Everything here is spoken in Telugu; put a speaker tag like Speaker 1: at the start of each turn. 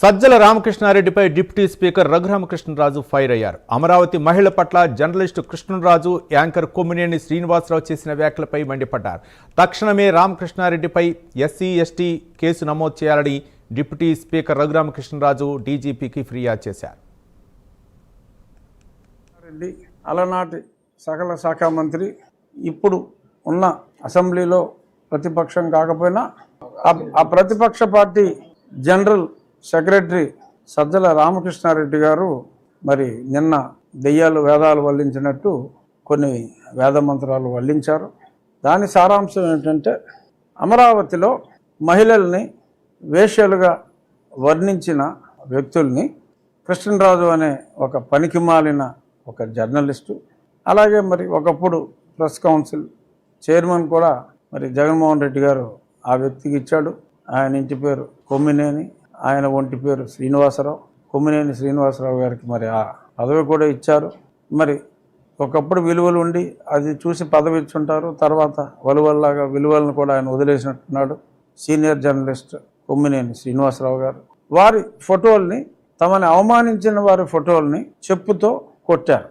Speaker 1: సజ్జల రామకృష్ణారెడ్డిపై డిప్యూటీ స్పీకర్ రఘురామకృష్ణరాజు ఫైర్ అయ్యారు. అమరావతి మహిళ పట్ల జర్నలిస్టు కృష్ణరాజు, యాంకర్ కొమ్మినేని శ్రీనివాసరావు చేసిన వ్యాఖ్యలపై మండిపడ్డారు. తక్షణమే రామకృష్ణారెడ్డిపై ఎస్సీ ఎస్టీ కేసు నమోదు చేయాలని డిప్యూటీ స్పీకర్ రఘురామకృష్ణరాజు డీజీపీకి ఫిర్యాదు చేశారు.
Speaker 2: అలనాటి సకల శాఖ మంత్రి, ఇప్పుడు ఉన్న అసెంబ్లీలో ప్రతిపక్షం కాకపోయినా ఆ ప్రతిపక్ష party general secretary Sajjala Ramakrishna Reddy గారు మరి నిన్న దెయ్యాలు వేదాలు వల్లించినట్టు కొన్ని వేద మంత్రాలు వల్లించారు. దాని సారాంశం ఏంటంటే, అమరావతిలో మహిళల్ని వేశ్యలుగా వర్ణించిన వ్యక్తుల్ని కృష్ణరాజు అనే ఒక పనికిమాలిన ఒక జర్నలిస్టు, అలాగే మరి ఒకప్పుడు ప్రెస్ కౌన్సిల్ చైర్మన్ కూడా మరి జగన్మోహన్ రెడ్డి గారు ఆ వ్యక్తికి ఇచ్చాడు. ఆయన ఇంటి పేరు కొమ్మినేని, ఆయన ఒంటి పేరు శ్రీనివాసరావు. కొమ్మినేని శ్రీనివాసరావు గారికి మరి ఆ పదవి కూడా ఇచ్చారు. మరి ఒకప్పుడు విలువలు ఉండి అది చూసి పదవి ఇచ్చుంటారు, తర్వాత వలువల్లాగా విలువలను కూడా ఆయన వదిలేసినట్టున్నాడు. సీనియర్ జర్నలిస్ట్ కొమ్మినేని శ్రీనివాసరావు గారు వారి ఫోటోల్ని, తమని అవమానించిన వారి ఫోటోల్ని చెప్పుతో కొట్టారు.